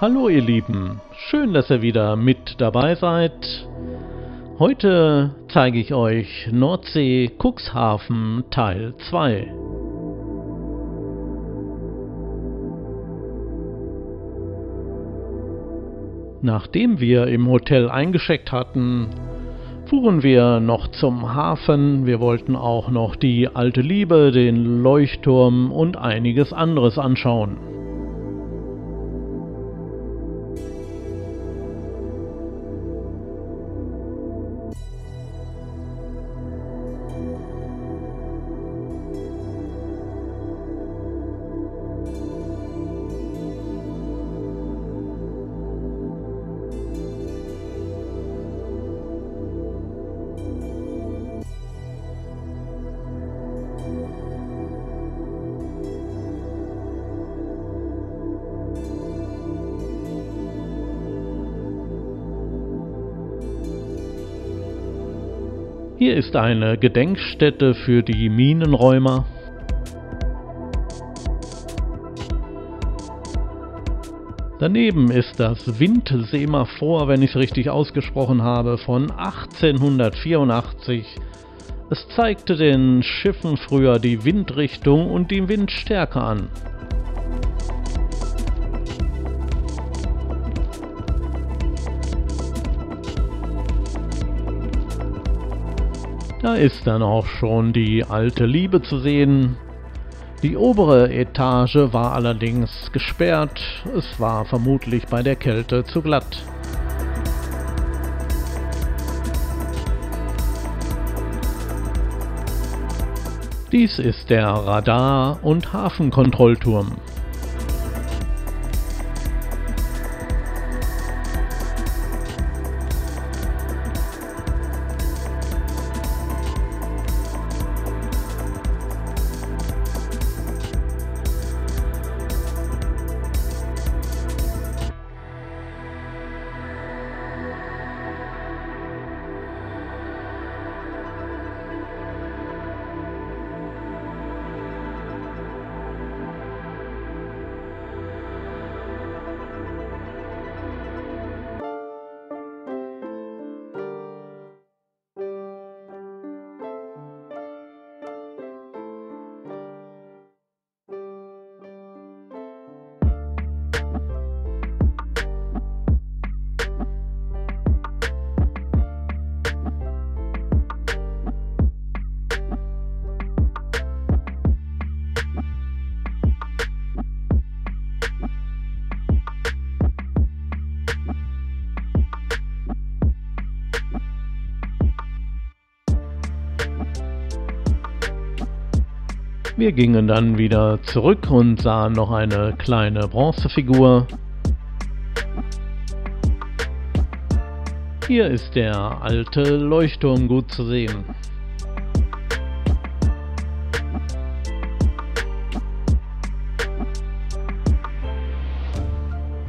Hallo ihr Lieben, schön, dass ihr wieder mit dabei seid. Heute zeige ich euch Nordsee Cuxhaven Teil 2. Nachdem wir im Hotel eingecheckt hatten, fuhren wir noch zum Hafen. Wir wollten auch noch die Alte Liebe, den Leuchtturm und einiges anderes anschauen. Hier ist eine Gedenkstätte für die Minenräumer. Daneben ist das Windsemaphor, wenn ich es richtig ausgesprochen habe, von 1884. Es zeigte den Schiffen früher die Windrichtung und die Windstärke an. Da ist dann auch schon die Alte Liebe zu sehen. Die obere Etage war allerdings gesperrt. Es war vermutlich bei der Kälte zu glatt. Dies ist der Radar- und Hafenkontrollturm. Wir gingen dann wieder zurück und sahen noch eine kleine Bronzefigur. Hier ist der alte Leuchtturm gut zu sehen.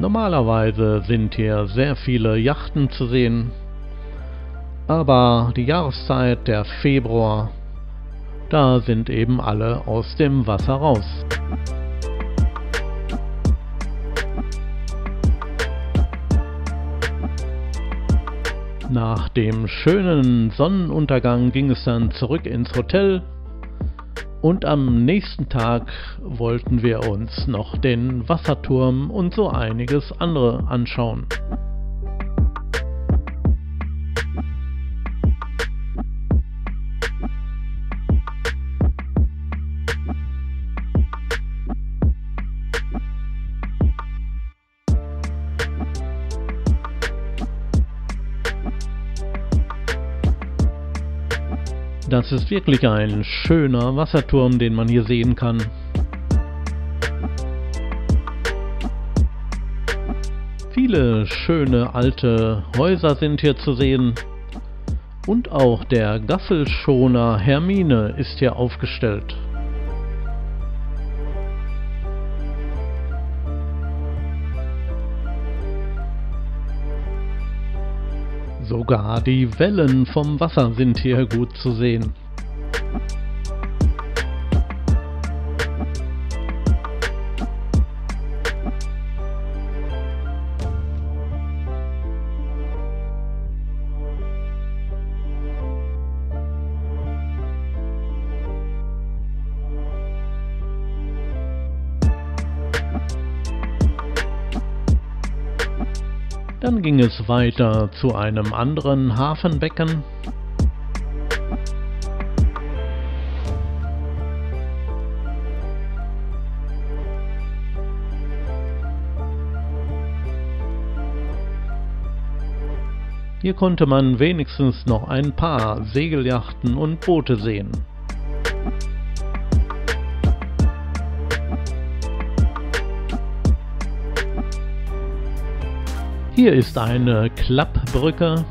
Normalerweise sind hier sehr viele Yachten zu sehen, aber die Jahreszeit, der Februar, da sind eben alle aus dem Wasser raus. Nach dem schönen Sonnenuntergang ging es dann zurück ins Hotel und am nächsten Tag wollten wir uns noch den Wasserturm und so einiges andere anschauen. Das ist wirklich ein schöner Wasserturm, den man hier sehen kann. Viele schöne alte Häuser sind hier zu sehen. Und auch der Gaffelschoner Hermine ist hier aufgestellt. Sogar die Wellen vom Wasser sind hier gut zu sehen. Dann ging es weiter zu einem anderen Hafenbecken. Hier konnte man wenigstens noch ein paar Segelyachten und Boote sehen. Hier ist eine Klappbrücke.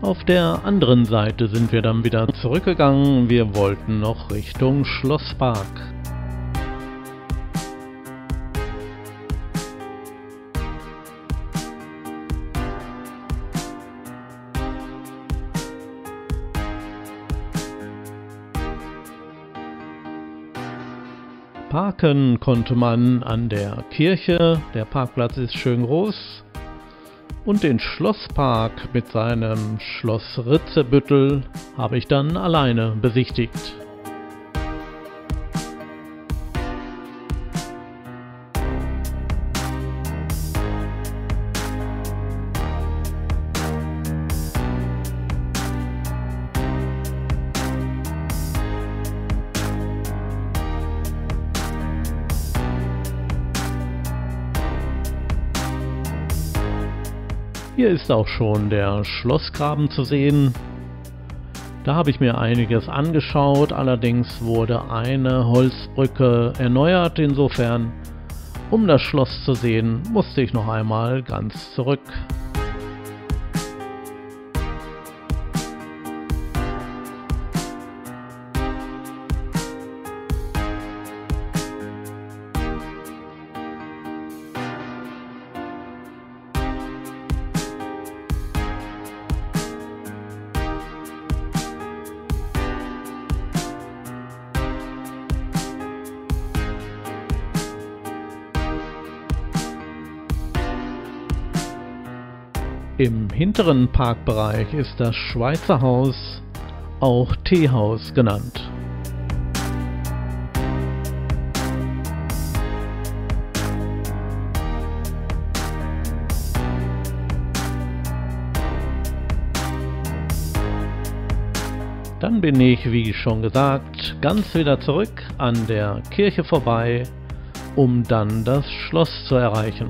Auf der anderen Seite sind wir dann wieder zurückgegangen. Wir wollten noch Richtung Schlosspark. Parken konnte man an der Kirche. Der Parkplatz ist schön groß. Und den Schlosspark mit seinem Schloss Ritzebüttel habe ich dann alleine besichtigt. Hier ist auch schon der Schlossgraben zu sehen. Da habe ich mir einiges angeschaut, allerdings wurde eine Holzbrücke erneuert. Insofern, um das Schloss zu sehen, musste ich noch einmal ganz zurück. Im hinteren Parkbereich ist das Schweizer Haus, auch Teehaus genannt. Dann bin ich, wie schon gesagt, ganz wieder zurück an der Kirche vorbei, um dann das Schloss zu erreichen.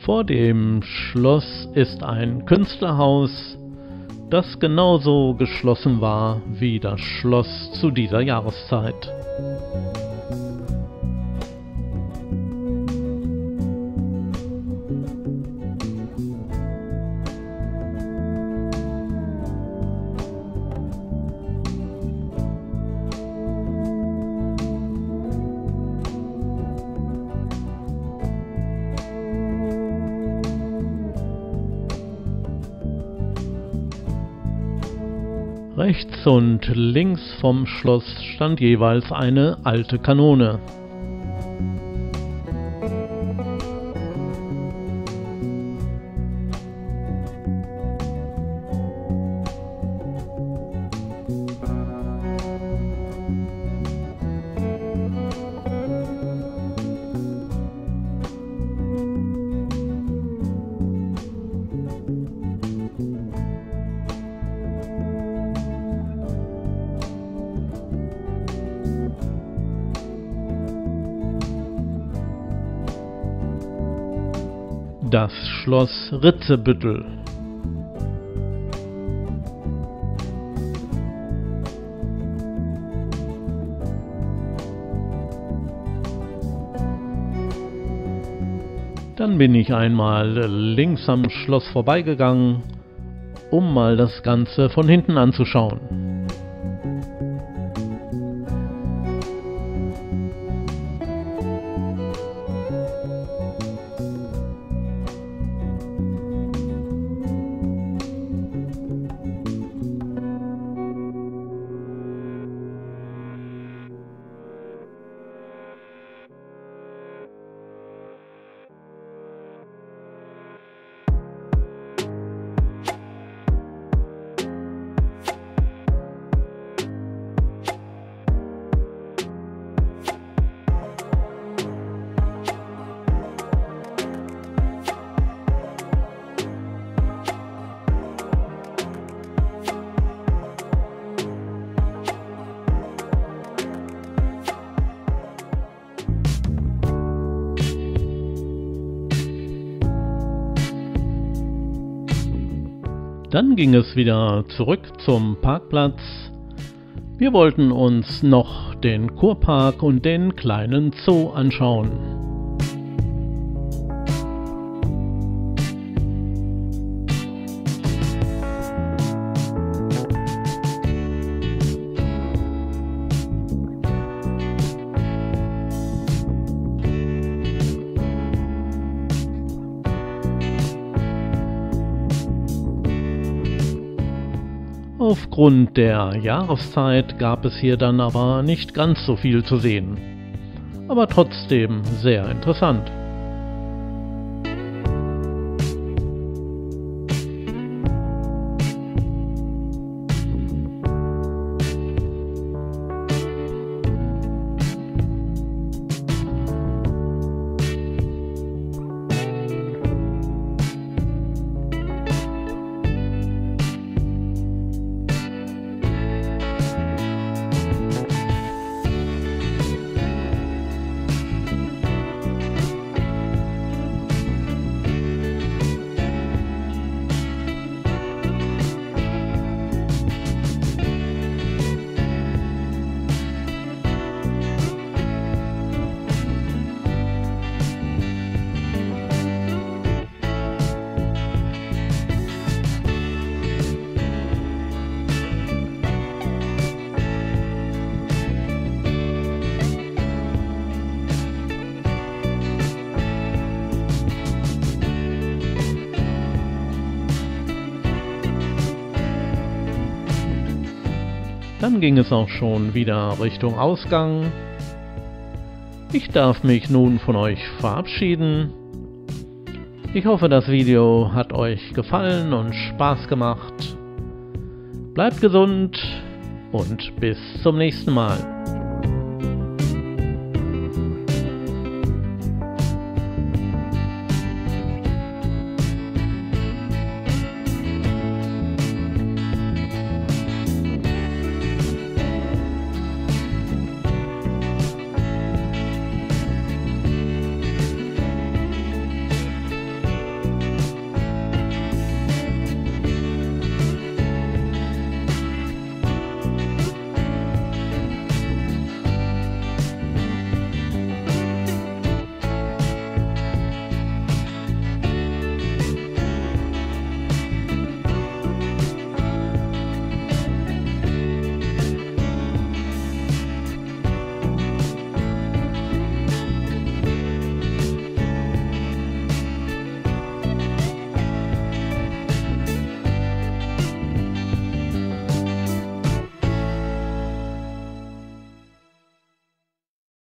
Vor dem Schloss ist ein Künstlerhaus, das genauso geschlossen war wie das Schloss zu dieser Jahreszeit. Rechts und links vom Schloss stand jeweils eine alte Kanone. Das Schloss Ritzebüttel. Dann bin ich einmal links am Schloss vorbeigegangen, um mal das Ganze von hinten anzuschauen. Dann ging es wieder zurück zum Parkplatz. Wir wollten uns noch den Kurpark und den kleinen Zoo anschauen. Aufgrund der Jahreszeit gab es hier dann aber nicht ganz so viel zu sehen, aber trotzdem sehr interessant. Dann ging es auch schon wieder Richtung Ausgang. Ich darf mich nun von euch verabschieden. Ich hoffe, das Video hat euch gefallen und Spaß gemacht. Bleibt gesund und bis zum nächsten Mal.